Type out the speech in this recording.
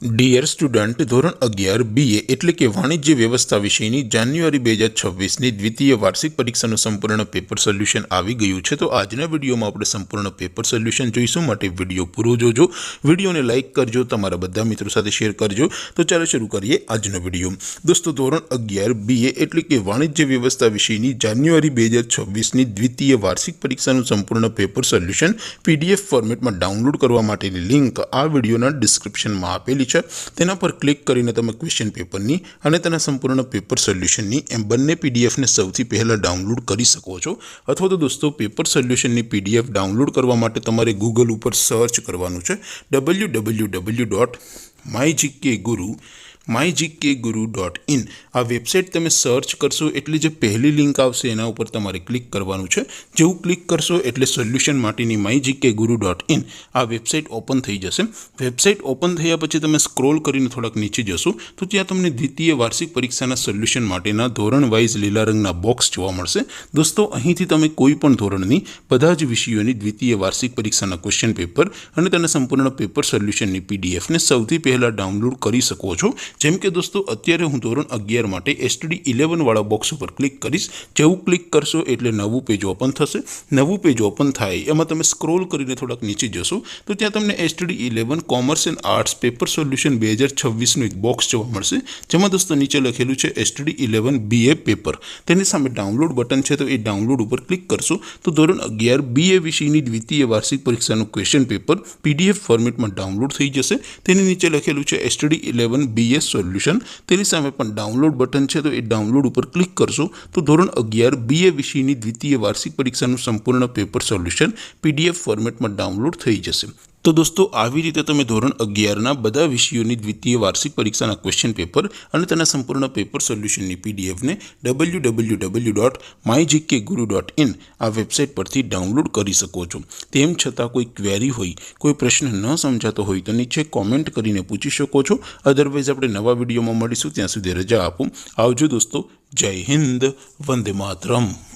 Dear student, ધોરણ 11 BA એટલે કે વાણિજ્ય વ્યવસ્થા વિષયની જાન્યુઆરી 2026ની દ્વિતીય વાર્ષિક પરીક્ષાનું સંપૂર્ણ પેપર સોલ્યુશન આવી ગયું છે। તો આજના વિડીયોમાં આપણે સંપૂર્ણ પેપર સોલ્યુશન જોઈશું, માટે વિડીયો પૂરો જોજો, વિડીયોને લાઇક કરજો, તમારા બધા મિત્રો સાથે શેર કરજો। તો ચાલો શરૂ કરીએ આજનો વિડીયો। દોસ્તો, ધોરણ 11 BA એટલે કે વાણિજ્ય વ્યવસ્થા વિષયની જાન્યુઆરી 2026ની દ્વિતીય વાર્ષિક પરીક્ષાનું સંપૂર્ણ પેપર સોલ્યુશન PDF ફોર્મેટમાં ડાઉનલોડ કરવા માટેની લિંક આ વિડીયોના ડિસ્ક્રિપ્શનમાં આપેલી છે। તેના પર ક્લિક કરીને તમે ક્વેશ્ચન પેપરની અને તેના સંપૂર્ણ પેપર સોલ્યુશનની એમ બંને પીડીએફને સૌથી પહેલાં ડાઉનલોડ કરી શકો છો। અથવા તો દોસ્તો, પેપર સોલ્યુશનની PDF ડાઉનલોડ કરવા માટે તમારે ગૂગલ ઉપર સર્ચ કરવાનું છે www.mygkguru.in। આ વેબસાઇટ તમે સર્ચ કરશો એટલે જે પહેલી લિંક આવશે એના ઉપર તમારે ક્લિક કરવાનું છે। જેવું ક્લિક કરશો એટલે સોલ્યુશન માટેની mygkguru.in આ વેબસાઇટ ઓપન થઈ જશે। વેબસાઇટ ઓપન થયા પછી તમે સ્ક્રોલ કરીને થોડાક નીચે જશો તો ત્યાં તમને દ્વિતીય વાર્ષિક પરીક્ષાના સોલ્યુશન માટેના ધોરણ વાઇઝ લીલા રંગના બોક્સ જોવા મળશે। દોસ્તો, અહીંથી તમે કોઈ પણ ધોરણની બધા જ વિષયોની દ્વિતીય વાર્ષિક પરીક્ષાના ક્વેશ્ચન પેપર અને તેના સંપૂર્ણ પેપર સોલ્યુશનની PDFને સૌથી પહેલાં ડાઉનલોડ કરી શકો છો। જેમ કે દોસ્તો, અત્યારે હું ધોરણ 11 માટે STD 11 વાળા બોક્સ ઉપર ક્લિક કરીશ। જેવું ક્લિક કરશો એટલે નવું પેજ ઓપન થશે। નવું પેજ ઓપન થાય એમાં તમે સ્ક્રોલ કરીને થોડાક નીચે જશો તો ત્યાં તમને STD 11 commerce and arts paper solution 2026નું એક બોક્સ જોવા મળશે, જેમાં દોસ્તો નીચે લખેલું છે STD 11 BA પેપર। તેની સામે ડાઉનલોડ બટન છે, તો એ ડાઉનલોડ ઉપર ક્લિક કરશો તો ધોરણ 11 BA વિષયની દ્વિતીય વાર્ષિક પરીક્ષાનું ક્વેશ્ચન પેપર PDF ફોર્મેટમાં ડાઉનલોડ થઈ જશે। તેની નીચે લખેલું છે STD 11 BA સોલ્યુશન, તેની સામે પણ ડાઉનલોડ બટન છે, તો એ ડાઉનલોડ ઉપર ક્લિક કરશો તો ધોરણ 11 BA વિષયની દ્વિતીય વાર્ષિક પરીક્ષાનું સંપૂર્ણ પેપર સોલ્યુશન PDF ફોર્મેટમાં ડાઉનલોડ થઈ જશે। તો દોસ્તો, આવી રીતે તમે ધોરણ 11ના બધા વિષયોની દ્વિતીય વાર્ષિક પરીક્ષાના ક્વેશ્ચન પેપર અને તેના સંપૂર્ણ પેપર સોલ્યુશનની PDFને www.mygkguru.in આ વેબસાઇટ પરથી ડાઉનલોડ કરી શકો છો। તેમ છતાં કોઈ ક્વેરી હોય, કોઈ પ્રશ્ન ન સમજાતો હોય તો નીચે કોમેન્ટ કરીને પૂછી શકો છો। અધરવાઇઝ આપણે નવા વિડીયોમાં મળીશું, ત્યાં સુધી રજા આપો। આવજો દોસ્તો, જય હિન્દ, વંદે માતરમ।